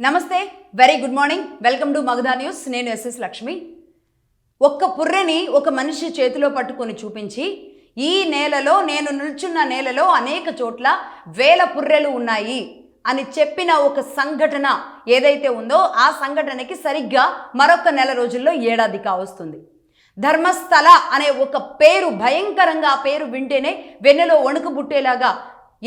నమస్తే, very good morning. Welcome to Magadha news. నేను SS Lakshmi. ఒక్క పుర్రెని ఒక మనిషి చేతిలో పట్టుకొని చూపించి, ఈ నేలలో, నేను నిల్చున్న నేలలో అనేక చోట్ల వేల పుర్రెలు ఉన్నాయి అని చెప్పిన ఒక సంఘటన ఏదైతే ఉందో ఆ సంఘటనకి సరిగ్గా మరొక నెల రోజుల్లో ఏడాది కావస్తుంది. ధర్మస్థల అనే ఒక పేరు, భయంకరంగా ఆ పేరు వింటేనే వెన్నెలో వణుకు పుట్టేలాగా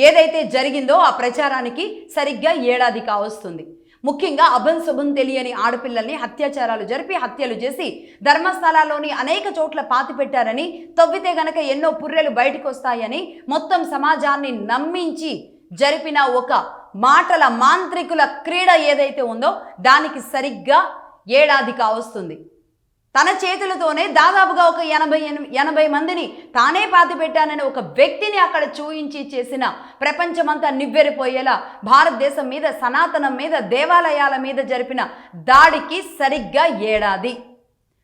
ఏదైతే జరిగిందో ఆ ప్రచారానికి సరిగ్గా ఏడాది కావస్తుంది. ముఖ్యంగా అభంశుభం తెలియని ఆడపిల్లల్ని అత్యాచారాలు జరిపి హత్యలు చేసి ధర్మస్థలాల్లోని అనేక చోట్ల పాతిపెట్టారని, తవ్వితే గనక ఎన్నో పుర్రెలు బయటకు వస్తాయని మొత్తం సమాజాన్ని నమ్మించి జరిపిన ఒక మాటల మాంత్రికుల క్రీడ ఏదైతే ఉందో దానికి సరిగ్గా ఏడాది కావస్తుంది. తన చేతులతోనే దాదాపుగా ఒక 80 మందిని తానే పాతిపెట్టానని ఒక వ్యక్తిని అక్కడ చూయించి చేసిన, ప్రపంచమంతా నివ్వెరిపోయేలా భారతదేశం మీద, సనాతనం మీద, దేవాలయాల మీద జరిపిన దాడికి సరిగ్గా ఏడాది.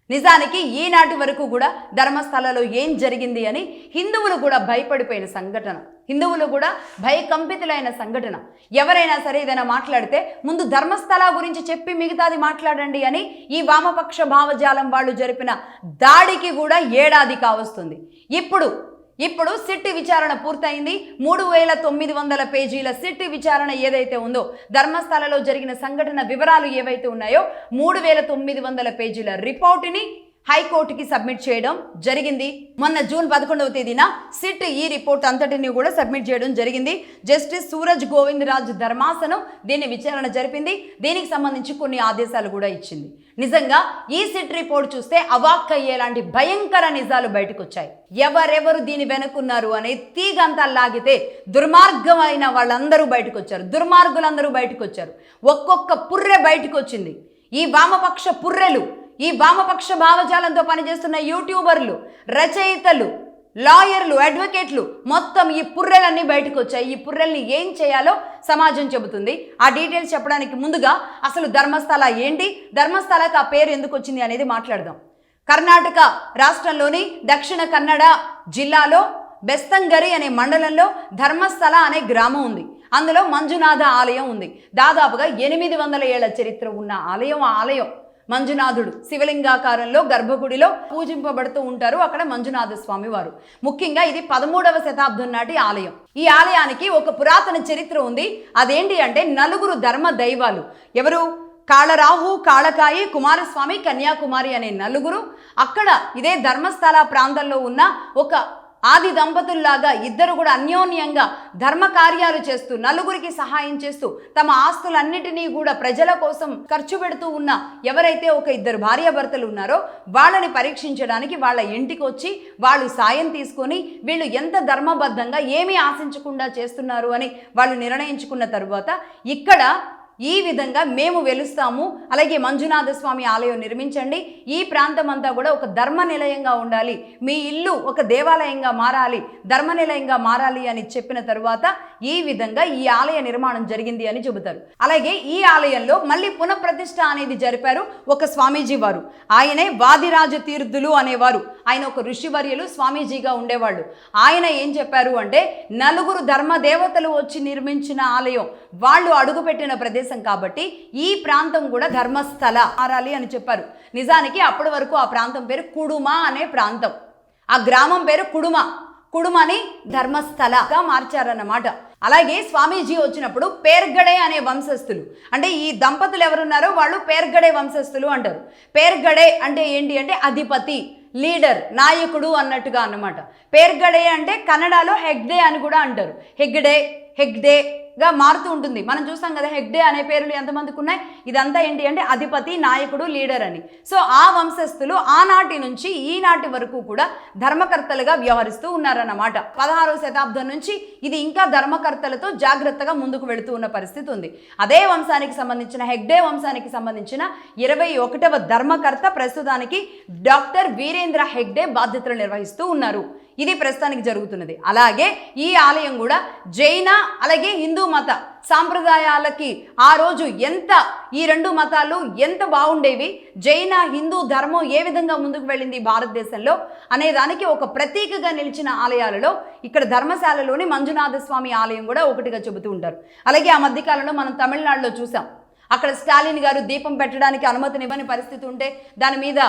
నిజానికి ఈనాటి వరకు కూడా ధర్మస్థలలో ఏం జరిగింది అని హిందువులు కూడా భయపడిపోయిన సంఘటన, హిందువులు కూడా భయకంపితులైన సంఘటన. ఎవరైనా సరే ఏదైనా మాట్లాడితే ముందు ధర్మస్థల గురించి చెప్పి మిగతాది మాట్లాడండి అని ఈ వామపక్ష భావజాలం వాళ్ళు జరిపిన దాడికి కూడా ఏడాది కావస్తుంది. ఇప్పుడు సిట్ విచారణ పూర్తయింది. 3900 పేజీల సిట్ విచారణ ఏదైతే ఉందో, ధర్మస్థలలో జరిగిన సంఘటన వివరాలు ఏవైతే ఉన్నాయో 3900 పేజీల రిపోర్టుని హైకోర్టుకి సబ్మిట్ చేయడం జరిగింది. మొన్న జూన్ 11వ తేదీన సిట్ ఈ రిపోర్ట్ అంతటిని కూడా సబ్మిట్ చేయడం జరిగింది. జస్టిస్ సూరజ్ గోవింద్ రాజ్ ధర్మాసనం దీన్ని విచారణ జరిపింది. దీనికి సంబంధించి కొన్ని ఆదేశాలు కూడా ఇచ్చింది. నిజంగా ఈ సిట్ రిపోర్ట్ చూస్తే అవాక్కయ్యేలాంటి భయంకర నిజాలు బయటకు వచ్చాయి. ఎవరెవరు దీని వెనుకున్నారు అనే తీగంతా లాగితే దుర్మార్గమైన వాళ్ళందరూ బయటకు వచ్చారు, దుర్మార్గులందరూ బయటకు వచ్చారు. ఒక్కొక్క పుర్రె బయటకు వచ్చింది. ఈ వామపక్ష పుర్రెలు, ఈ వామపక్ష భావజాలంతో పనిచేస్తున్న యూట్యూబర్లు, రచయితలు, లాయర్లు, అడ్వకేట్లు, మొత్తం ఈ పుర్రెలన్నీ బయటకు వచ్చాయి. ఈ పుర్రెల్ని ఏం చేయాలో సమాజం చెబుతుంది. ఆ డీటెయిల్స్ చెప్పడానికి ముందుగా అసలు ధర్మస్థల ఏంటి, ధర్మస్థలకి ఆ పేరు ఎందుకు వచ్చింది అనేది మాట్లాడదాం. కర్ణాటక రాష్ట్రంలోని దక్షిణ కన్నడ జిల్లాలో బెస్తంగరి అనే మండలంలో ధర్మస్థల అనే గ్రామం ఉంది. అందులో మంజునాథ ఆలయం ఉంది. దాదాపుగా 800 ఏళ్ల చరిత్ర ఉన్న ఆలయం. ఆ ఆలయం మంజునాథుడు శివలింగాకారంలో గర్భగుడిలో పూజింపబడుతూ ఉంటారు అక్కడ మంజునాథ స్వామి వారు. ముఖ్యంగా ఇది 13వ శతాబ్దం నాటి ఆలయం. ఈ ఆలయానికి ఒక పురాతన చరిత్ర ఉంది. అదేంటి అంటే 4 ధర్మ దైవాలు. ఎవరు? కాళరాహు, కాళకాయి, కుమారస్వామి, కన్యాకుమారి అనే 4 అక్కడ ఇదే ధర్మస్థల ప్రాంతంలో ఉన్న ఒక ఆది దంపతుల్లాగా ఇద్దరు కూడా అన్యోన్యంగా ధర్మ కార్యాలు చేస్తూ, 4కి సహాయం చేస్తూ, తమ ఆస్తులన్నిటినీ కూడా ప్రజల కోసం ఖర్చు పెడుతూ ఉన్న ఎవరైతే ఒక 2 భార్యాభర్తలు ఉన్నారో వాళ్ళని పరీక్షించడానికి వాళ్ళ ఇంటికి వచ్చి వాళ్ళు సాయం తీసుకొని వీళ్ళు ఎంత ధర్మబద్ధంగా ఏమీ ఆశించకుండా చేస్తున్నారు అని వాళ్ళు నిర్ణయించుకున్న తరువాత ఇక్కడ ఈ విధంగా మేము వెలుస్తాము, అలాగే మంజునాథ స్వామి ఆలయం నిర్మించండి, ఈ ప్రాంతం అంతా కూడా ఒక ధర్మ నిలయంగా ఉండాలి, మీ ఇల్లు ఒక దేవాలయంగా మారాలి, ధర్మ నిలయంగా మారాలి అని చెప్పిన తరువాత ఈ విధంగా ఈ ఆలయ నిర్మాణం జరిగింది అని చెబుతారు. అలాగే ఈ ఆలయంలో మళ్ళీ పునఃప్రతిష్ఠ అనేది జరిపారు ఒక స్వామీజీ వారు. ఆయనే వాదిరాజ తీర్థులు అనేవారు. ఆయన ఒక ఋషివర్యులు, స్వామీజీగా ఉండేవాళ్ళు. ఆయన ఏం చెప్పారు అంటే 4 ధర్మ దేవతలు వచ్చి నిర్మించిన ఆలయం, వాళ్ళు అడుగుపెట్టిన ప్రదేశం కాబట్టి ఈ ప్రాంతం కూడా ధర్మస్థల మారాలి అని చెప్పారు. నిజానికి అప్పటి వరకు ఆ ప్రాంతం పేరు కుడుమ అనే ప్రాంతం. ఆ గ్రామం పేరు కుడుమని ధర్మస్థలగా మార్చారన్నమాట. అలాగే స్వామీజీ వచ్చినప్పుడు పేర్గడే అనే వంశస్థులు, అంటే ఈ దంపతులు ఎవరున్నారో వాళ్ళు పేర్గడే వంశస్థులు అంటారు. పేర్గడే అంటే ఏంటి అంటే అధిపతి, లీడర్, నాయకుడు అన్నట్టుగా అన్నమాట. పేర్గడే అంటే కన్నడలో హెగ్డే అని కూడా అంటారు. హెగ్డేగా మారుతూ ఉంటుంది. మనం చూస్తాం కదా హెగ్డే అనే పేర్లు ఎంతమందికి ఉన్నాయి. ఇదంతా ఏంటి అంటే అధిపతి, నాయకుడు, లీడర్ అని. సో ఆ వంశస్థులు ఆనాటి నుంచి ఈనాటి వరకు కూడా ధర్మకర్తలుగా వ్యవహరిస్తూ ఉన్నారన్నమాట. 16వ శతాబ్దం నుంచి ఇది ఇంకా ధర్మకర్తలతో జాగ్రత్తగా ముందుకు వెళుతూ ఉన్న పరిస్థితి ఉంది. అదే వంశానికి సంబంధించిన హెగ్డే వంశానికి సంబంధించిన 21వ ధర్మకర్త ప్రస్తుతానికి డాక్టర్ వీరేంద్ర హెగ్డే బాధ్యతలు నిర్వహిస్తూ ఉన్నారు. ఇది ప్రస్తుతానికి జరుగుతున్నది. అలాగే ఈ ఆలయం కూడా జైన అలాగే హిందూ మత సాంప్రదాయాలకి ఆ రోజు ఈ 2 మతాలు ఎంత బాగుండేవి, జైన హిందూ ధర్మం ఏ విధంగా ముందుకు వెళ్ళింది భారతదేశంలో అనే దానికి ఒక ప్రతీకగా నిలిచిన ఆలయాలలో ఇక్కడ ధర్మశాలలోని మంజునాథ స్వామి ఆలయం కూడా ఒకటిగా చెబుతూ ఉంటారు. అలాగే ఆ మధ్యకాలంలో మనం తమిళనాడులో చూసాం. అక్కడ స్టాలిన్ గారు దీపం పెట్టడానికి అనుమతినివ్వని పరిస్థితి ఉంటే దాని మీద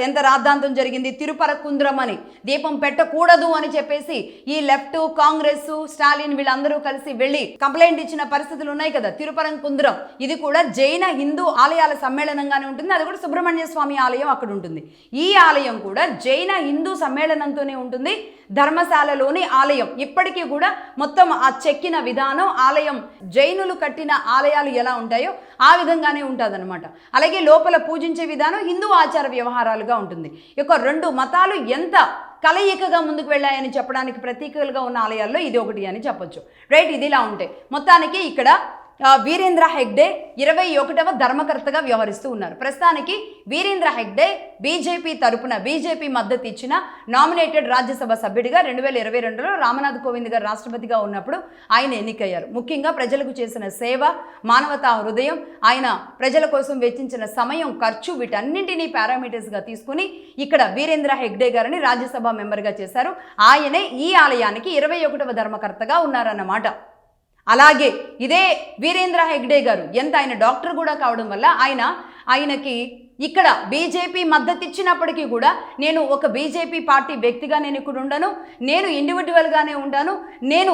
ఎంత రాద్ధాంతం జరిగింది. తిరుపరకుంద్రం అని దీపం పెట్టకూడదు అని చెప్పేసి ఈ లెఫ్ట్, కాంగ్రెస్, స్టాలిన్ వీళ్ళందరూ కలిసి వెళ్ళి కంప్లైంట్ ఇచ్చిన పరిస్థితులు ఉన్నాయి కదా. తిరుపరకుంద్రం ఇది కూడా జైన హిందూ ఆలయాల సమ్మేళనంగానే ఉంటుంది. అది కూడా సుబ్రహ్మణ్య స్వామి ఆలయం అక్కడ ఉంటుంది. ఈ ఆలయం కూడా జైన హిందూ సమ్మేళనంతోనే ఉంటుంది. ధర్మశాలలోని ఆలయం ఇప్పటికీ కూడా మొత్తం ఆ చెక్కిన విధానం, ఆలయం జైనులు కట్టిన ఆలయాలు ఎలా ఉంటాయో ఆ విధంగానే ఉంటుందన్నమాట. అలాగే లోపల పూజించే విధానం హిందూ ఆచార వ్యవహారాలుగా ఉంటుంది. ఇక రెండు మతాలు ఎంత కలయికగా ముందుకు వెళ్ళాయని చెప్పడానికి ప్రతీకలుగా ఉన్న ఆలయాల్లో ఇది ఒకటి అని చెప్పొచ్చు. రైట్, ఇది ఇలా ఉంటాయి. మొత్తానికి ఇక్కడ వీరేంద్ర హెగ్డే 21వ ధర్మకర్తగా వ్యవహరిస్తూ ఉన్నారు. ప్రస్తుతానికి వీరేంద్ర హెగ్డే బీజేపీ తరపున బీజేపీ మద్దతు ఇచ్చిన నామినేటెడ్ రాజ్యసభ సభ్యుడిగా 2022లో రామ్నాథ్ కోవింద్ గారు రాష్ట్రపతిగా ఉన్నప్పుడు ఆయన ఎన్నికయ్యారు. ముఖ్యంగా ప్రజలకు చేసిన సేవ, మానవతా హృదయం, ఆయన ప్రజల కోసం వెచ్చించిన సమయం, ఖర్చు వీటన్నింటినీ పారామీటర్స్గా తీసుకుని ఇక్కడ వీరేంద్ర హెగ్డే గారిని రాజ్యసభ మెంబర్గా చేశారు. ఆయనే ఈ ఆలయానికి 21వ ధర్మకర్తగా ఉన్నారన్నమాట. అలాగే ఇదే వీరేంద్ర హెగ్డే గారు ఆయన డాక్టర్ కూడా కావడం వల్ల ఆయనకి ఇక్కడ బీజేపీ మద్దతు ఇచ్చినప్పటికీ కూడా నేను ఒక బీజేపీ పార్టీ వ్యక్తిగా నేను ఇక్కడ ఉండను, నేను ఇండివిజువల్గానే ఉంటాను, నేను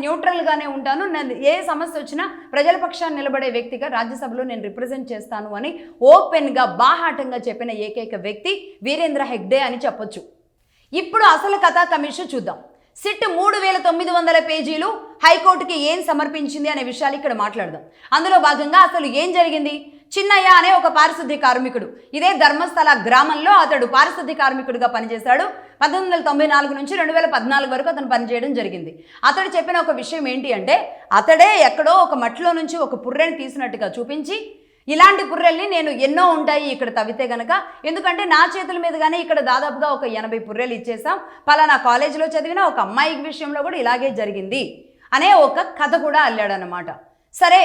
న్యూట్రల్గానే ఉంటాను, ఏ సమస్య వచ్చినా ప్రజల పక్షాన్ని నిలబడే వ్యక్తిగా రాజ్యసభలో నేను రిప్రజెంట్ చేస్తాను అని ఓపెన్గా బాహాటంగా చెప్పిన ఏకైక వ్యక్తి వీరేంద్ర హెగ్డే అని చెప్పొచ్చు. ఇప్పుడు అసలు కథా కమిషన్ చూద్దాం. సిట్ 3900 పేజీలు హైకోర్టుకి ఏం సమర్పించింది అనే విషయాలు ఇక్కడ మాట్లాడదాం. అందులో భాగంగా అసలు ఏం జరిగింది? చిన్నయ్య అనే ఒక పారిశుద్ధ్య కార్మికుడు, ఇదే ధర్మస్థల గ్రామంలో అతడు పారిశుద్ధ్య కార్మికుడిగా పనిచేశాడు. 1994 నుంచి 2014 వరకు అతను పనిచేయడం జరిగింది. అతడు చెప్పిన ఒక విషయం ఏంటి అంటే, అతడే ఎక్కడో ఒక మట్టిలో నుంచి ఒక పుర్రెని తీసినట్టుగా చూపించి, ఇలాంటి పుర్రెల్ని నేను ఎన్నో ఉంటాయి ఇక్కడ తవ్వితే గనక, ఎందుకంటే నా చేతుల మీదుగానే ఇక్కడ దాదాపుగా ఒక 80 పుర్రెలు ఇచ్చేసాం, పలానా కాలేజీలో చదివిన ఒక అమ్మాయి విషయంలో కూడా ఇలాగే జరిగింది అనే ఒక కథ కూడా అల్లాడనమాట. సరే,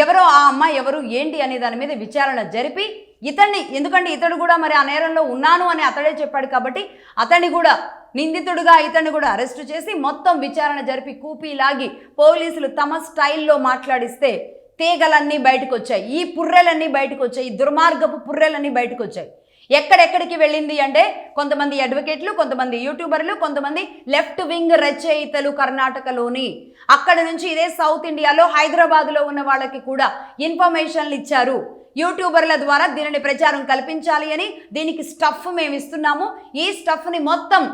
ఎవరో ఆ అమ్మాయి ఎవరు ఏంటి అనే దాని మీద విచారణ జరిపి ఇతన్ని, ఎందుకంటే ఇతడు కూడా మరి ఆ నేరంలో ఉన్నాను అని అతడే చెప్పాడు కాబట్టి అతన్ని కూడా నిందితుడుగా ఇతన్ని కూడా అరెస్టు చేసి మొత్తం విచారణ జరిపి కూపీలాగి పోలీసులు తమ స్టైల్లో మాట్లాడిస్తే తీగలన్నీ బయటకు వచ్చాయి, ఈ పుర్రెలన్నీ బయటకు వచ్చాయి, ఈ దుర్మార్గపు పుర్రెలన్నీ బయటకు వచ్చాయి. ఎక్కడెక్కడికి వెళ్ళింది అంటే, కొంతమంది అడ్వకేట్లు, కొంతమంది యూట్యూబర్లు, కొంతమంది లెఫ్ట్ వింగ్ రచయితలు కర్ణాటకలోని, అక్కడ నుంచి ఇదే సౌత్ ఇండియాలో హైదరాబాద్లో ఉన్న వాళ్ళకి కూడా ఇన్ఫర్మేషన్లు ఇచ్చారు. యూట్యూబర్ల ద్వారా దీనిని ప్రచారం కల్పించాలి అని, దీనికి స్టఫ్ మేము ఇస్తున్నాము, ఈ స్టఫ్ని మొత్తం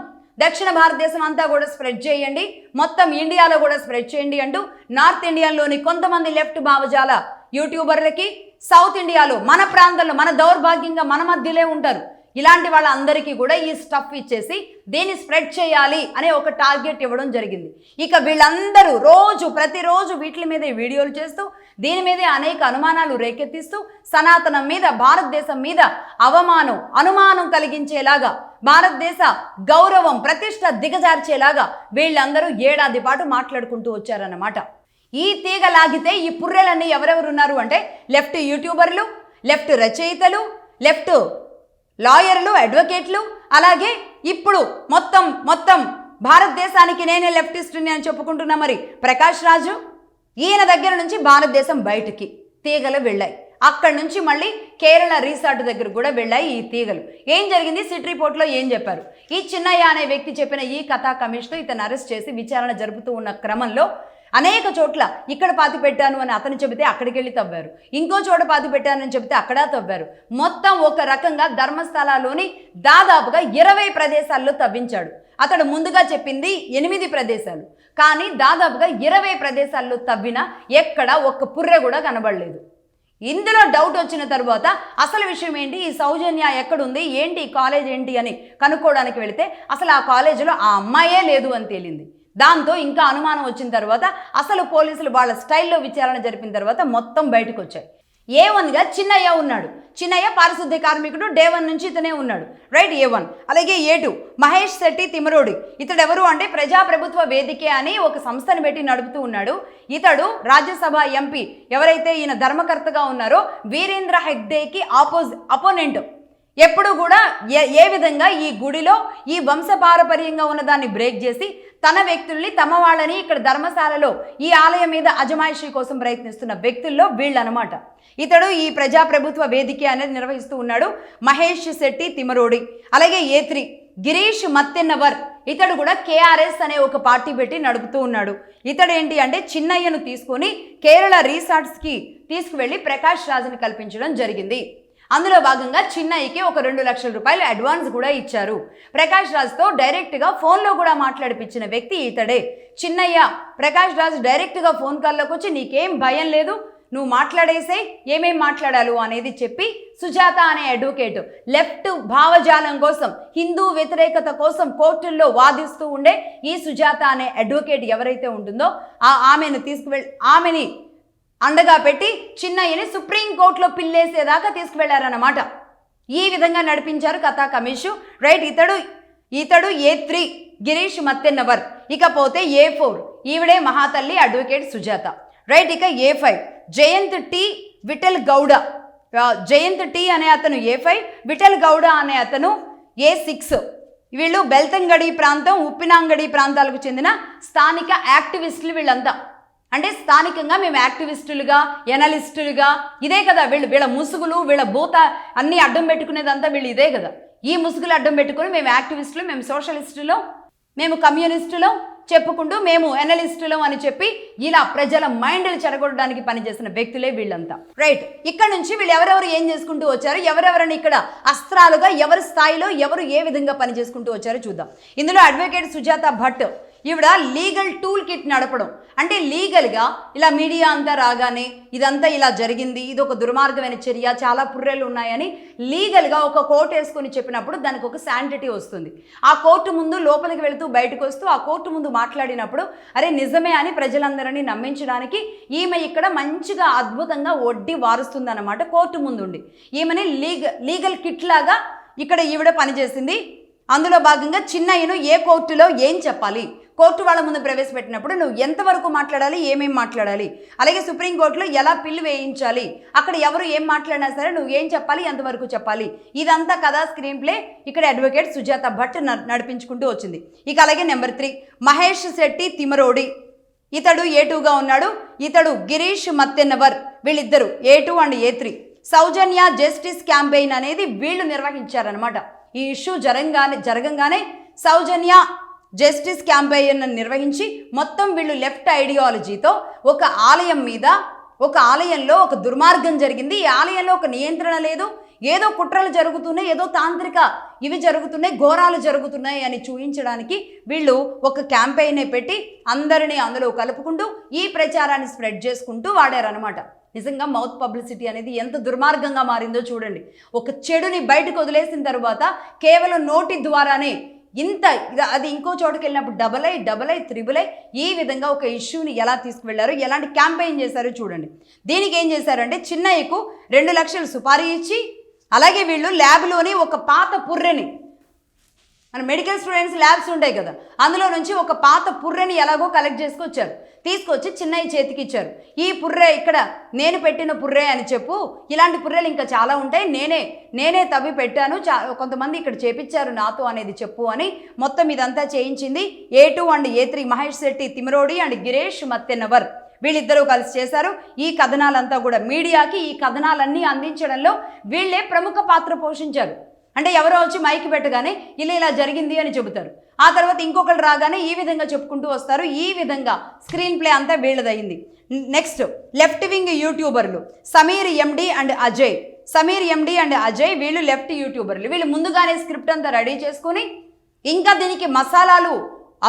దక్షిణ భారతదేశం అంతా కూడా స్ప్రెడ్ చేయండి, మొత్తం ఇండియాలో కూడా స్ప్రెడ్ చేయండి అంటూ నార్త్ ఇండియాలోని కొంతమంది లెఫ్ట్ భావజాల యూట్యూబర్లకి, సౌత్ ఇండియాలో మన ప్రాంతంలో మన దౌర్భాగ్యంగా మన మధ్యలో ఉంటారు, ఇలాంటి వాళ్ళందరికీ కూడా ఈ స్టఫ్ ఇచ్చేసి దీన్ని స్ప్రెడ్ చేయాలి అనే ఒక టార్గెట్ ఇవ్వడం జరిగింది. ఇక వీళ్ళందరూ ప్రతిరోజు వీటి మీదే వీడియోలు చేస్తూ దీని మీదే అనేక అనుమానాలు రేకెత్తిస్తూ సనాతనం మీద, భారతదేశం మీద అనుమానం కలిగించేలాగా, భారతదేశ గౌరవం, ప్రతిష్ట దిగజార్చేలాగా వీళ్ళందరూ ఏడాది పాటు మాట్లాడుకుంటూ వచ్చారన్నమాట. ఈ తీగ లాగితే ఈ పుర్రెలన్నీ ఎవరెవరు ఉన్నారు అంటే, లెఫ్ట్ యూట్యూబర్లు, లెఫ్ట్ రచయితలు, లెఫ్ట్ లాయర్లు, అడ్వకేట్లు, అలాగే ఇప్పుడు మొత్తం భారతదేశానికి నేనే లెఫ్టిస్ట్ని అని చెప్పుకుంటున్నా మరి ప్రకాష్ రాజు, ఈయన దగ్గర నుంచి భారతదేశం బయటికి తీగలు వెళ్ళాయి. అక్కడి నుంచి మళ్ళీ కేరళ రిసార్ట్ దగ్గర కూడా వెళ్ళాయి ఈ తీగలు. ఏం జరిగింది? సిట్ రిపోర్ట్లో ఏం చెప్పారు? ఈ చిన్నయ్య అనే వ్యక్తి చెప్పిన ఈ కథా కమిషన్ ఇతను అరెస్ట్ చేసి విచారణ జరుపుతూ ఉన్న క్రమంలో అనేక చోట్ల ఇక్కడ పాతి పెట్టాను అని అతను చెబితే అక్కడికి వెళ్ళి తవ్వారు, ఇంకో చోట పాతి పెట్టానని చెబితే అక్కడ తవ్వారు. మొత్తం ఒక రకంగా ధర్మస్థలాలోని దాదాపుగా 20 ప్రదేశాల్లో తవ్వించాడు. అతడు ముందుగా చెప్పింది 8 ప్రదేశాలు, కానీ దాదాపుగా 20 ప్రదేశాల్లో తవ్వినా ఎక్కడ ఒక్క పుర్రె కూడా కనబడలేదు. ఇందులో డౌట్ వచ్చిన తర్వాత అసలు విషయం ఏంటి, ఈ సౌజన్య ఎక్కడుంది, ఏంటి ఈ కాలేజ్ ఏంటి అని కనుక్కోవడానికి వెళితే అసలు ఆ కాలేజీలో ఆ అమ్మాయే లేదు అని తేలింది. దాంతో ఇంకా అనుమానం వచ్చిన తర్వాత అసలు పోలీసులు వాళ్ళ స్టైల్లో విచారణ జరిపిన తర్వాత మొత్తం బయటకు వచ్చాయి. A1గా చిన్నయ్య ఉన్నాడు. చిన్నయ్య పారిశుద్ధ్య కార్మికుడు, డే 1 నుంచి ఇతనే ఉన్నాడు, రైట్, A1. అలాగే A2 మహేష్ శెట్టి తిమరోడి, ఇతడు ఎవరు అంటే ప్రజాప్రభుత్వ వేదికే అని ఒక సంస్థను పెట్టి నడుపుతూ ఉన్నాడు. ఇతడు రాజ్యసభ ఎంపీ, ఎవరైతే ఈయన ధర్మకర్తగా ఉన్నారో వీరేంద్ర హెగ్డేకి అపోనెంట్. ఎప్పుడు కూడా ఏ విధంగా ఈ గుడిలో ఈ వంశపారపర్యంగా ఉన్నదాన్ని బ్రేక్ చేసి తన వ్యక్తుల్ని తమ వాళ్ళని ఇక్కడ ధర్మశాలలో ఈ ఆలయం మీద అజమాయిషీ కోసం ప్రయత్నిస్తున్న వ్యక్తుల్లో వీళ్ళనమాట. ఇతడు ఈ ప్రజాప్రభుత్వ వేదిక అనేది నిర్వహిస్తూ ఉన్నాడు. మహేష్ శెట్టి తిమరోడి, అలాగే ఏ3 గిరీష్ మత్తెన్నవర్, ఇతడు కూడా కేఆర్ఎస్ అనే ఒక పార్టీ పెట్టి నడుపుతూ ఉన్నాడు. ఇతడు ఏంటి అంటే చిన్నయ్యను తీసుకొని కేరళ రిసార్ట్స్కి తీసుకువెళ్ళి ప్రకాష్ రాజ్ని కల్పించడం జరిగింది. అందులో భాగంగా చిన్నయ్యకి ఒక 2 లక్షల రూపాయలు అడ్వాన్స్ కూడా ఇచ్చారు. ప్రకాష్ రాజ్తో డైరెక్ట్గా ఫోన్లో కూడా మాట్లాడిపించిన వ్యక్తి ఇతడే. చిన్నయ్య ప్రకాష్ రాజ్ డైరెక్ట్గా ఫోన్ కాల్లోకి వచ్చి నీకేం భయం లేదు, నువ్వు మాట్లాడేసే, ఏమేం మాట్లాడాలు అనేది చెప్పి సుజాత అనే అడ్వకేట్ లెఫ్ట్ భావజాలం కోసం, హిందూ వ్యతిరేకత కోసం కోర్టుల్లో వాదిస్తూ ఉండే ఈ సుజాత అనే అడ్వకేట్ ఎవరైతే ఉంటుందో ఆమెను ఆమెని అండగా పెట్టి చిన్నయ్యని సుప్రీంకోర్టులో పిల్లేసేదాకా తీసుకువెళ్లారన్నమాట. ఈ విధంగా నడిపించారు కథా కమీషు. రైట్, ఇతడు ఏ3 గిరీష్ మత్తెన్నవర్. ఇకపోతే ఏ4 ఈవిడే మహాతల్లి అడ్వకేట్ సుజాత. రైట్, ఇక ఏ5 జయంత్ టి విఠల్ గౌడ. జయంత్ టి అనే అతను ఏ5, విఠల్ గౌడ అనే అతను ఏ6. వీళ్ళు బెల్తంగడి ప్రాంతం, ఉప్పినాంగడి ప్రాంతాలకు చెందిన స్థానిక యాక్టివిస్టులు వీళ్ళంతా. అంటే స్థానికంగా మేము యాక్టివిస్టులుగా, ఎనలిస్టులుగా, ఇదే కదా వీళ్ళ ముసుగులు, వీళ్ళ భూత అన్నీ అడ్డం పెట్టుకునేదంతా వీళ్ళు ఇదే కదా. ఈ ముసుగులు అడ్డం పెట్టుకుని మేము యాక్టివిస్టులు, మేము సోషలిస్టులు, మేము కమ్యూనిస్టులు చెప్పుకుంటూ మేము ఎనలిస్టులు అని చెప్పి ఇలా ప్రజల మైండ్లు చెడగొట్టడానికి పనిచేసిన వ్యక్తులే వీళ్ళంతా. రైట్, ఇక్కడ నుంచి వీళ్ళు ఎవరెవరు ఏం చేసుకుంటూ వచ్చారు, ఎవరెవరిని ఇక్కడ అస్త్రాలుగా ఎవరి స్థాయిలో ఎవరు ఏ విధంగా పని చేసుకుంటూ వచ్చారో చూద్దాం. ఇందులో అడ్వకేట్ సుజాత భట్ ఈవిడ లీగల్ టూల్ కిట్ నడపడం. అంటే లీగల్గా ఇలా మీడియా అంతా రాగానే ఇదంతా ఇలా జరిగింది, ఇది ఒక దుర్మార్గమైన చర్య, చాలా పుర్రెలు ఉన్నాయని లీగల్గా ఒక కోర్టు వేసుకొని చెప్పినప్పుడు దానికి ఒక శాంటిటీ వస్తుంది. ఆ కోర్టు ముందు లోపలికి వెళుతూ బయటకు వస్తూ ఆ కోర్టు ముందు మాట్లాడినప్పుడు అరే నిజమే అని ప్రజలందరినీ నమ్మించడానికి ఈమె ఇక్కడ మంచిగా అద్భుతంగా వడ్డీ వారుస్తుందన్నమాట. కోర్టు ముందుండి ఈమెని లీగల్ కిట్ లాగా ఇక్కడ ఈవిడ పనిచేసింది. అందులో భాగంగా చిన్నయ్యను ఏ కోర్టులో ఏం చెప్పాలి, కోర్టు వాళ్ళ ముందు ప్రవేశపెట్టినప్పుడు నువ్వు ఎంతవరకు మాట్లాడాలి, ఏమేం మాట్లాడాలి, అలాగే సుప్రీంకోర్టులో ఎలా పిల్లు వేయించాలి, అక్కడ ఎవరు ఏం మాట్లాడినా సరే నువ్వు ఏం చెప్పాలి, ఎంతవరకు చెప్పాలి, ఇదంతా కదా స్క్రీన్ ప్లే ఇక్కడ అడ్వకేట్ సుజాత భట్ నడిపించుకుంటూ వచ్చింది. ఇక అలాగే నెంబర్ 3 మహేష్ శెట్టి తిమరోడి. ఇతడు ఏ2గా ఉన్నాడు. ఇతడు గిరీష్ మత్తెన్నవర్. వీళ్ళిద్దరు ఏ2 అండ్ ఏ3 సౌజన్య జస్టిస్ క్యాంపెయిన్ అనేది వీళ్ళు నిర్వహించారనమాట. ఈ ఇష్యూ జరగంగానే సౌజన్య జస్టిస్ క్యాంపెయిన్ నిర్వహించి మొత్తం వీళ్ళు లెఫ్ట్ ఐడియాలజీతో ఒక ఆలయంలో ఒక దుర్మార్గం జరిగింది, ఈ ఆలయంలో ఒక నియంత్రణ లేదు, ఏదో కుట్రలు జరుగుతున్నాయి, ఏదో తాంత్రిక ఇవి జరుగుతున్నాయి, ఘోరాలు జరుగుతున్నాయి అని చూపించడానికి వీళ్ళు ఒక క్యాంపెయిన్ పెట్టి అందరినీ అందులో కలుపుకుంటూ ఈ ప్రచారాన్ని స్ప్రెడ్ చేసుకుంటూ వాడారనమాట. నిజంగా మౌత్ పబ్లిసిటీ అనేది ఎంత దుర్మార్గంగా మారిందో చూడండి. ఒక చెడుని బయటకు వదిలేసిన తర్వాత కేవలం నోటి ద్వారానే అది ఇంకో చోటుకి వెళ్ళినప్పుడు డబల్ ఐ త్రిబుల్ ఐ ఈ విధంగా ఒక ఇష్యూని ఎలా తీసుకువెళ్లారో, ఎలాంటి క్యాంపెయిన్ చేశారో చూడండి. దీనికి ఏం చేశారంటే చిన్నయ్యకు 2 లక్షలు సుపారీ ఇచ్చి, అలాగే వీళ్ళు ల్యాబ్లోని ఒక పాత పుర్రెని, మన మెడికల్ స్టూడెంట్స్ ల్యాబ్స్ ఉంటాయి కదా, అందులో నుంచి ఒక పాత పుర్రెని ఎలాగో కలెక్ట్ తీసుకొచ్చి చిన్నయ్య చేతికి ఇచ్చారు. ఈ పుర్రె ఇక్కడ నేను పెట్టిన పుర్రె అని చెప్పు, ఇలాంటి పుర్రెలు ఇంకా చాలా ఉంటాయి, నేనే తవ్వి పెట్టాను, కొంతమంది ఇక్కడ చేపించారు నాతో అనేది చెప్పు అని మొత్తం ఇదంతా చేయించింది ఏ2 అండ్ ఏ3 మహేష్ శెట్టి తిమరోడి అండ్ గిరీష్ మత్తెన్నవర్. వీళ్ళిద్దరూ కలిసి చేశారు. ఈ కథనాలంతా కూడా మీడియాకి ఈ కథనాలన్నీ అందించడంలో వీళ్ళే ప్రముఖ పాత్ర పోషించారు. అంటే ఎవరో వచ్చి మైక్ పెట్టగానే ఇలా జరిగింది అని చెబుతారు, ఆ తర్వాత ఇంకొకరు రాగానే ఈ విధంగా చెప్పుకుంటూ వస్తారు. ఈ విధంగా స్క్రీన్ ప్లే అంతా వీళ్ళదయింది. నెక్స్ట్ లెఫ్ట్ వింగ్ యూట్యూబర్లు సమీర్ ఎండి అండ్ అజయ్ వీళ్ళు లెఫ్ట్ యూట్యూబర్లు. వీళ్ళు ముందుగానే స్క్రిప్ట్ అంతా రెడీ చేసుకుని ఇంకా దీనికి మసాలాలు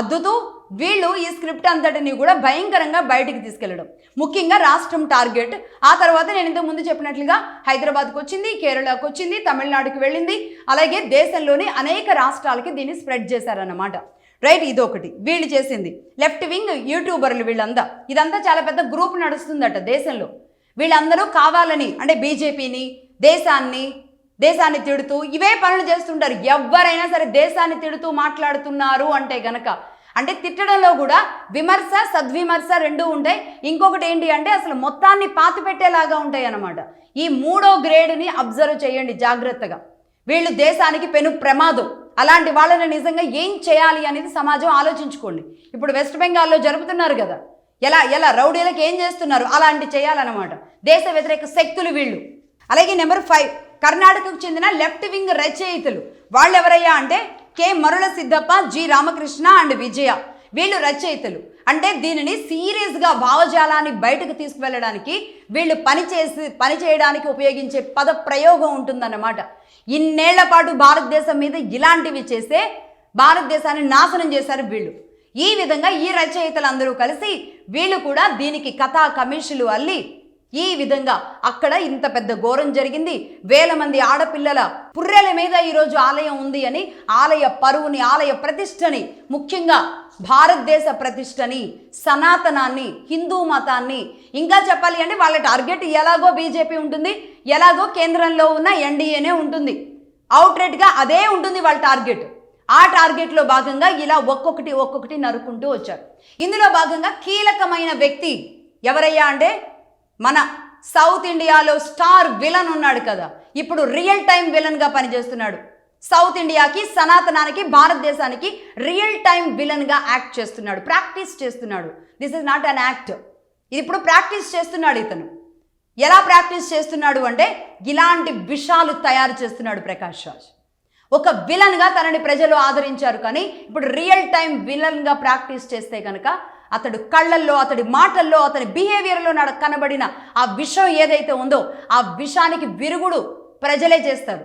అద్దుతూ వీళ్ళు ఈ స్క్రిప్ట్ అంతటిని కూడా భయంకరంగా బయటికి తీసుకెళ్లడం. ముఖ్యంగా రాష్ట్రం టార్గెట్. ఆ తర్వాత నేను ఇంతకు ముందు చెప్పినట్లుగా హైదరాబాద్కి వచ్చింది, కేరళకు వచ్చింది, తమిళనాడుకి వెళ్ళింది, అలాగే దేశంలోని అనేక రాష్ట్రాలకి దీన్ని స్ప్రెడ్ చేశారన్నమాట. రైట్, ఇదొకటి వీళ్ళు చేసింది. లెఫ్ట్ వింగ్ యూట్యూబర్లు వీళ్ళంతా, ఇదంతా చాలా పెద్ద గ్రూప్ నడుస్తుందట దేశంలో. వీళ్ళందరూ కావాలని అంటే బీజేపీని, దేశాన్ని తిడుతూ ఇవే పనులు చేస్తుంటారు. ఎవరైనా సరే దేశాన్ని తిడుతూ మాట్లాడుతున్నారు అంటే గనక, అంటే తిట్టడంలో కూడా విమర్శ సద్విమర్శ రెండూ ఉంటాయి. ఇంకొకటి ఏంటి అంటే అసలు మొత్తాన్ని పాతి పెట్టేలాగా ఉంటాయి అన్నమాట. ఈ 3వ గ్రేడ్ని అబ్జర్వ్ చేయండి జాగ్రత్తగా. వీళ్ళు దేశానికి పెను ప్రమాదం. అలాంటి వాళ్ళని నిజంగా ఏం చేయాలి అనేది సమాజం ఆలోచించుకోండి. ఇప్పుడు వెస్ట్ బెంగాల్లో జరుపుతున్నారు కదా, ఎలా ఎలా రౌడీలకు ఏం చేస్తున్నారు, అలాంటి చేయాలన్నమాట. దేశ వ్యతిరేక శక్తులు వీళ్ళు. అలాగే నెంబర్ 5, కర్ణాటకకు చెందిన లెఫ్ట్ వింగ్ రచయితలు. వాళ్ళు ఎవరయ్యా అంటే K Marula Siddappa, G Ramakrishna and Vijaya. వీళ్ళు రచయితలు. అంటే దీనిని సీరియస్గా భావజాలాన్ని బయటకు తీసుకువెళ్ళడానికి వీళ్ళు పని చేయడానికి ఉపయోగించే పద ప్రయోగం ఉంటుందన్నమాట. ఇన్నేళ్ల పాటు భారతదేశం మీద ఇలాంటివి చేస్తే భారతదేశాన్ని నాశనం చేశారు వీళ్ళు. ఈ విధంగా ఈ రచయితలందరూ కలిసి వీళ్ళు కూడా దీనికి కథా కమిషన్లు అల్లి ఈ విధంగా అక్కడ ఇంత పెద్ద ఘోరం జరిగింది. వేల మంది ఆడపిల్లల పుర్రెల మీద ఈరోజు ఆలయం ఉంది అని ఆలయ పరువుని, ఆలయ ప్రతిష్టని, ముఖ్యంగా భారతదేశ ప్రతిష్టని, సనాతనాన్ని, హిందూ మతాన్ని, ఇంకా చెప్పాలి అంటే వాళ్ళ టార్గెట్ ఎలాగో బీజేపీ ఉంటుంది, ఎలాగో కేంద్రంలో ఉన్న ఎన్డీఏనే ఉంటుంది. అవుట్రైట్గా అదే ఉంటుంది వాళ్ళ టార్గెట్. ఆ టార్గెట్లో భాగంగా ఇలా ఒక్కొక్కటి నరుక్కుంటూ వచ్చారు. ఇందులో భాగంగా కీలకమైన వ్యక్తి ఎవరయ్యా అంటే మన సౌత్ ఇండియాలో స్టార్ విలన్ ఉన్నాడు కదా, ఇప్పుడు రియల్ టైం విలన్గా పనిచేస్తున్నాడు. సౌత్ ఇండియాకి, సనాతనానికి, భారతదేశానికి రియల్ టైం విలన్గా యాక్ట్ చేస్తున్నాడు, ప్రాక్టీస్ చేస్తున్నాడు. This is not an act. ఇది ఇప్పుడు ప్రాక్టీస్ చేస్తున్నాడు. ఇతను ఎలా ప్రాక్టీస్ చేస్తున్నాడు అంటే ఇలాంటి విషాలు తయారు చేస్తున్నాడు ప్రకాష్ రాజ్. ఒక విలన్గా తనని ప్రజలు ఆదరించారు, కానీ ఇప్పుడు రియల్ టైం విలన్గా ప్రాక్టీస్ చేస్తే కనుక అతడు కళ్ళల్లో, అతడి మాటల్లో, అతని బిహేవియర్లో కనబడిన ఆ విషం ఏదైతే ఉందో ఆ విషానికి విరుగుడు ప్రజలే చేస్తారు.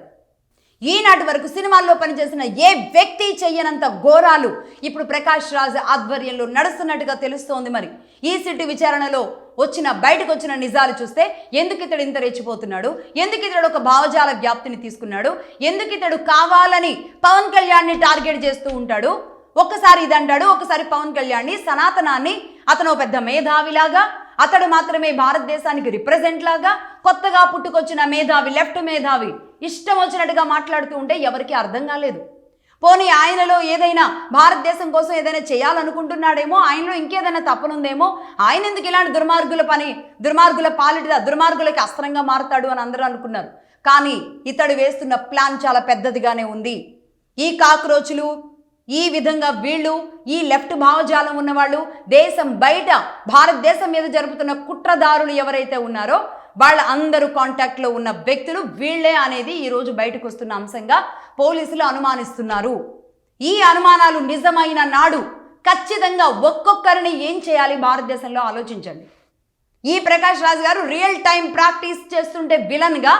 ఈనాటి వరకు సినిమాల్లో పనిచేసిన ఏ వ్యక్తి చెయ్యనంత ఘోరాలు ఇప్పుడు ప్రకాష్ రాజ్ ఆధ్వర్యంలో నడుస్తున్నట్టుగా తెలుస్తోంది. మరి ఈ సిటీ విచారణలో బయటకు వచ్చిన నిజాలు చూస్తే ఎందుకు ఇతడు ఇంత రెచ్చిపోతున్నాడు, ఎందుకు ఇతడు ఒక భావజాల వ్యాప్తిని తీసుకున్నాడు, ఎందుకు ఇతడు కావాలని పవన్ కళ్యాణ్ని టార్గెట్ చేస్తూ ఉంటాడు. ఒక్కసారి ఇది అంటాడు, ఒకసారి పవన్ కళ్యాణ్ని, సనాతనాన్ని అతను పెద్ద మేధావిలాగా, అతడు మాత్రమే భారతదేశానికి రిప్రజెంట్ లాగా, కొత్తగా పుట్టుకొచ్చిన మేధావి, లెఫ్ట్ మేధావి ఇష్టం వచ్చినట్టుగా మాట్లాడుతూ ఉంటే ఎవరికి అర్థం కాలేదు. పోనీ ఆయనలో ఏదైనా భారతదేశం కోసం ఏదైనా చేయాలనుకుంటున్నాడేమో, ఆయనలో ఇంకేదైనా తప్పనుందేమో, ఆయన ఎందుకు ఇలాంటి దుర్మార్గులకి అస్త్రంగా మారుతాడు అని అందరూ అనుకున్నారు. కానీ ఇతడు వేస్తున్న ప్లాన్ చాలా పెద్దదిగానే ఉంది. ఈ కాక్రోచులు, ఈ విధంగా వీళ్ళు, ఈ లెఫ్ట్ భావజాలం ఉన్నవాళ్ళు, దేశం బయట భారతదేశం మీద జరుపుతున్న కుట్రదారులు ఎవరైతే ఉన్నారో వాళ్ళ అందరూ కాంటాక్ట్లో ఉన్న వ్యక్తులు వీళ్లే అనేది ఈరోజు బయటకు వస్తున్న అంశంగా పోలీసులు అనుమానిస్తున్నారు. ఈ అనుమానాలు నిజమైన నాడు ఖచ్చితంగా ఒక్కొక్కరిని ఏం చేయాలి భారతదేశంలో ఆలోచించండి. ఈ ప్రకాష్ రాజ్ గారు రియల్ టైం ప్రాక్టీస్ చేస్తుంటే విలన్గా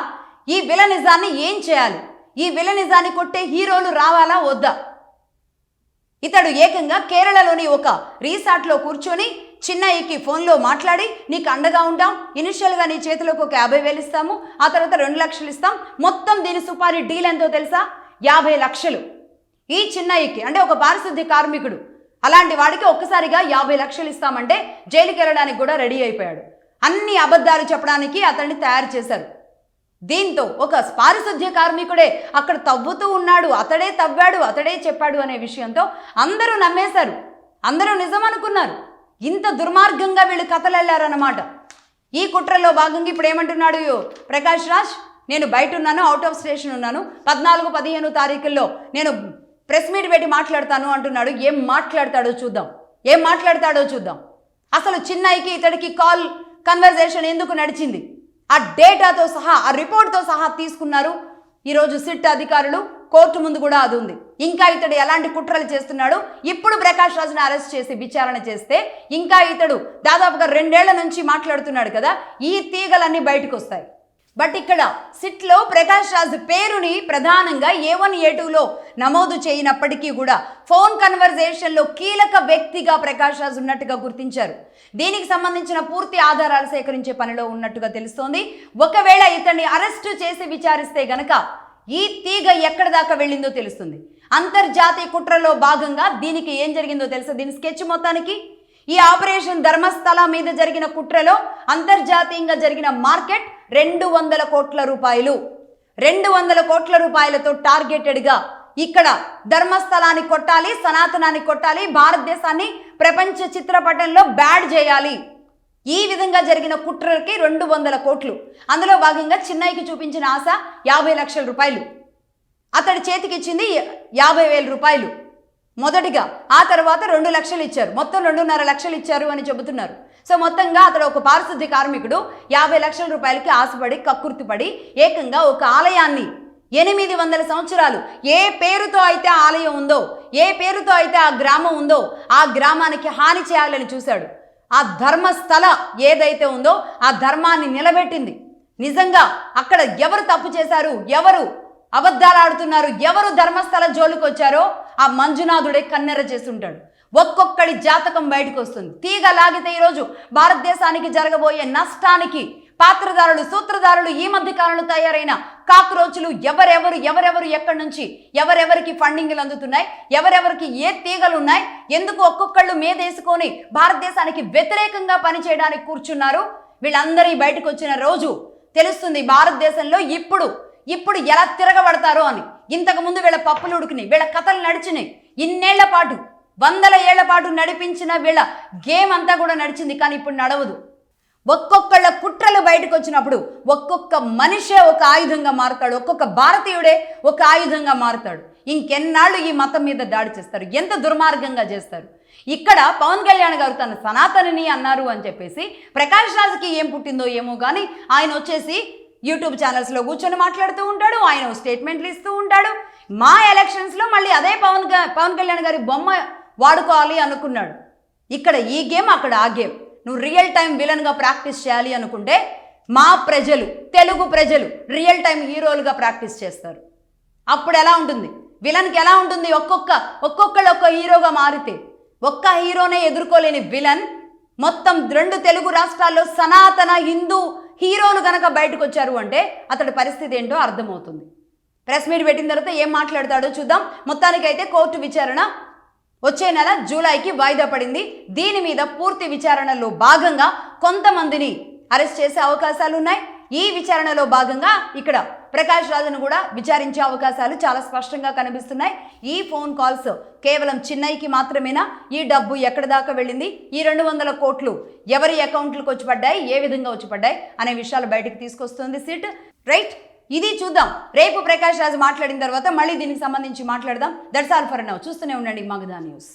ఈ విలనిజాన్ని ఏం చేయాలి, ఈ విలనిజాన్ని కొట్టే హీరోలు రావాలా వద్దా? ఇతడు ఏకంగా కేరళలోని ఒక రిసార్ట్లో కూర్చొని చిన్నయ్యకి ఫోన్లో మాట్లాడి నీకు అండగా ఉంటాం, ఇనిషియల్గా నీ చేతిలోకి ఒక 50,000 ఇస్తాము, ఆ తర్వాత 2 లక్షలు ఇస్తాం, మొత్తం దీని సుపారీ డీల్ ఎంతో తెలుసా? 50 లక్షలు. ఈ చిన్నయ్యకి అంటే ఒక పారిశుద్ధ్య కార్మికుడు, అలాంటి వాడికి ఒక్కసారిగా 50 లక్షలు ఇస్తామంటే జైలుకి వెళ్ళడానికి కూడా రెడీ అయిపోయాడు. అన్ని అబద్ధాలు చెప్పడానికి అతన్ని తయారు చేశారు. దీంతో ఒక పారిశుద్ధ్య కార్మికుడే అక్కడ తవ్వుతూ ఉన్నాడు, అతడే తవ్వాడు, అతడే చెప్పాడు అనే విషయంతో అందరూ నమ్మేశారు, అందరూ నిజం అనుకున్నారు. ఇంత దుర్మార్గంగా వీళ్ళు కథలెళ్ళారన్నమాట. ఈ కుట్రలో భాగంగా ఇప్పుడు ఏమంటున్నాడు ప్రకాష్ రాజ్, నేను బయట ఉన్నాను, అవుట్ ఆఫ్ స్టేషన్ ఉన్నాను, 14, 15 తారీఖుల్లో నేను ప్రెస్ మీట్ పెట్టి మాట్లాడతాను అంటున్నాడు. ఏం మాట్లాడతాడో చూద్దాం. అసలు చిన్నయ్యకి ఇతడికి కాల్ కన్వర్జేషన్ ఎందుకు నడిచింది, ఆ డేటాతో సహా, ఆ రిపోర్ట్తో సహా తీసుకున్నారు ఈరోజు సిట్ అధికారులు. కోర్టు ముందు కూడా అది ఉంది. ఇంకా ఇతడు ఎలాంటి కుట్రలు చేస్తున్నాడు, ఇప్పుడు ప్రకాష్ రాజ్ని అరెస్ట్ చేసి విచారణ చేస్తే ఇంకా ఇతడు దాదాపుగా 2 ఏళ్ల నుంచి మాట్లాడుతున్నాడు కదా, ఈ తీగలన్నీ బయటకు వస్తాయి. బట్ ఇక్కడ సిట్లో ప్రకాష్ రాజ్ పేరుని ప్రధానంగా A1, A2లో నమోదు చేయనప్పటికీ కూడా ఫోన్ కన్వర్జేషన్లో కీలక వ్యక్తిగా ప్రకాష్ రాజ్ ఉన్నట్టుగా గుర్తించారు. దీనికి సంబంధించిన పూర్తి ఆధారాలు సేకరించే పనిలో ఉన్నట్టుగా తెలుస్తోంది. ఒకవేళ ఇతన్ని అరెస్టు చేసి విచారిస్తే గనక ఈ తీగ ఎక్కడి దాకా వెళ్ళిందో తెలుస్తుంది. అంతర్జాతీయ కుట్రలో భాగంగా దీనికి ఏం జరిగిందో తెలుసా? దీని స్కెచ్ మొత్తానికి ఈ ఆపరేషన్ ధర్మస్థల మీద జరిగిన కుట్రలో అంతర్జాతీయంగా జరిగిన మార్కెట్ 200 కోట్ల రూపాయలు. 200 కోట్ల రూపాయలతో టార్గెటెడ్గా ఇక్కడ ధర్మస్థలాన్ని కొట్టాలి, సనాతనాన్ని కొట్టాలి, భారతదేశాన్ని ప్రపంచ చిత్రపటంలో బ్యాడ్ చేయాలి. ఈ విధంగా జరిగిన కుట్రలకి 200 కోట్లు. అందులో భాగంగా చిన్నయ్యకి చూపించిన ఆశ 50 లక్షల రూపాయలు. అతడి చేతికి ఇచ్చింది 50,000 రూపాయలు మొదటిగా. ఆ తర్వాత 2 లక్షలు ఇచ్చారు. మొత్తం 2.5 లక్షలు ఇచ్చారు అని చెబుతున్నారు. సో మొత్తంగా అతడు ఒక పారిశుద్ధ్య కార్మికుడు 50 లక్షల రూపాయలకి ఆశపడి కక్కుర్తిపడి ఏకంగా ఒక ఆలయాన్ని 800 సంవత్సరాలు ఏ పేరుతో అయితే ఆలయం ఉందో, ఏ పేరుతో అయితే ఆ గ్రామం ఉందో ఆ గ్రామానికి హాని చేయాలని చూశాడు. ఆ ధర్మస్థల ఏదైతే ఉందో ఆ ధర్మాన్ని నిలబెట్టింది. నిజంగా అక్కడ ఎవరు తప్పు చేశారు, ఎవరు అబద్ధాలు ఆడుతున్నారు, ఎవరు ధర్మస్థల జోలికి వచ్చారో ఆ మంజునాథుడే కన్నెర చేస్తుంటాడు. ఒక్కొక్కడి జాతకం బయటకు వస్తుంది. తీగ లాగితే ఈరోజు భారతదేశానికి జరగబోయే నష్టానికి పాత్రదారులు, సూత్రధారులు, ఈ మధ్య కాలంలో తయారైన కాక్రోచులు ఎవరెవరు ఎక్కడి నుంచి ఎవరెవరికి ఫండింగ్లు అందుతున్నాయి, ఎవరెవరికి ఏ తీగలు ఉన్నాయి, ఎందుకు ఒక్కొక్కళ్ళు మీదేసుకొని భారతదేశానికి వ్యతిరేకంగా పనిచేయడానికి కూర్చున్నారు, వీళ్ళందరి బయటకు వచ్చిన రోజు తెలుస్తుంది భారతదేశంలో ఇప్పుడు ఎలా తిరగబడతారో అని. ఇంతకుముందు వీళ్ళ పప్పులు ఉడికినాయి, వీళ్ళ కథలు నడిచినాయి. ఇన్నేళ్ల పాటు 100 ఏళ్ల పాటు నడిపించిన వీళ్ళ గేమ్ అంతా కూడా నడిచింది. కానీ ఇప్పుడు నడవదు. ఒక్కొక్కళ్ళ కుట్రలు బయటకు వచ్చినప్పుడు ఒక్కొక్క మనిషే ఒక ఆయుధంగా మారుతాడు, ఒక్కొక్క భారతీయుడే ఒక ఆయుధంగా మారుతాడు. ఇంకెన్నాళ్ళు ఈ మతం మీద దాడి చేస్తారు, ఎంత దుర్మార్గంగా చేస్తారు. ఇక్కడ పవన్ కళ్యాణ్ గారు తన సనాతనిని అన్నారు అని చెప్పేసి ప్రకాష్ రాజ్కి ఏం పుట్టిందో ఏమో కానీ ఆయన వచ్చేసి యూట్యూబ్ ఛానల్స్లో కూర్చొని మాట్లాడుతూ ఉంటాడు, ఆయన స్టేట్మెంట్లు ఇస్తూ ఉంటాడు. మా ఎలక్షన్స్లో మళ్ళీ అదే పవన్ కళ్యాణ్ గారి బొమ్మ వాడుకోవాలి అనుకున్నాడు. ఇక్కడ ఈ గేమ్, అక్కడ ఆ గేమ్. నువ్వు రియల్ టైం విలన్గా ప్రాక్టీస్ చేయాలి అనుకుంటే మా ప్రజలు, తెలుగు ప్రజలు రియల్ టైం హీరోలుగా ప్రాక్టీస్ చేస్తారు. అప్పుడు ఎలా ఉంటుంది, విలన్కి ఎలా ఉంటుంది? ఒక్కొక్కళ్ళు ఒక్క హీరోగా మారితే ఒక్క హీరోనే ఎదుర్కోలేని విలన్ మొత్తం 2 తెలుగు రాష్ట్రాల్లో సనాతన హిందూ హీరోలు గనక బయటకు వచ్చారు అంటే అతడి పరిస్థితి ఏంటో అర్థమవుతుంది. ప్రెస్ మీట్ పెట్టిన తర్వాత ఏం మాట్లాడతాడో చూద్దాం. మొత్తానికైతే కోర్టు విచారణ వచ్చే నెల జూలైకి వాయిదా పడింది. దీని మీద పూర్తి విచారణలో భాగంగా కొంతమందిని అరెస్ట్ చేసే అవకాశాలు ఉన్నాయి. ఈ విచారణలో భాగంగా ఇక్కడ ప్రకాష్ రాజ్ను కూడా విచారించే అవకాశాలు చాలా స్పష్టంగా కనిపిస్తున్నాయి. ఈ ఫోన్ కాల్స్ కేవలం చిన్నయ్యకి మాత్రమేనా? ఈ డబ్బు ఎక్కడి దాకా వెళ్ళింది? ఈ 200 కోట్లు ఎవరి అకౌంట్లకు వచ్చి పడ్డాయి, ఏ విధంగా వచ్చి పడ్డాయి అనే విషయాలు బయటకు తీసుకొస్తుంది సిట్. రైట్, ఇది చూద్దాం. రేపు ప్రకాష్ రాజ్ మాట్లాడిన తర్వాత మళ్ళీ దీనికి సంబంధించి మాట్లాడదాం. That's all for now. చూస్తూనే ఉండండి మగధా న్యూస్.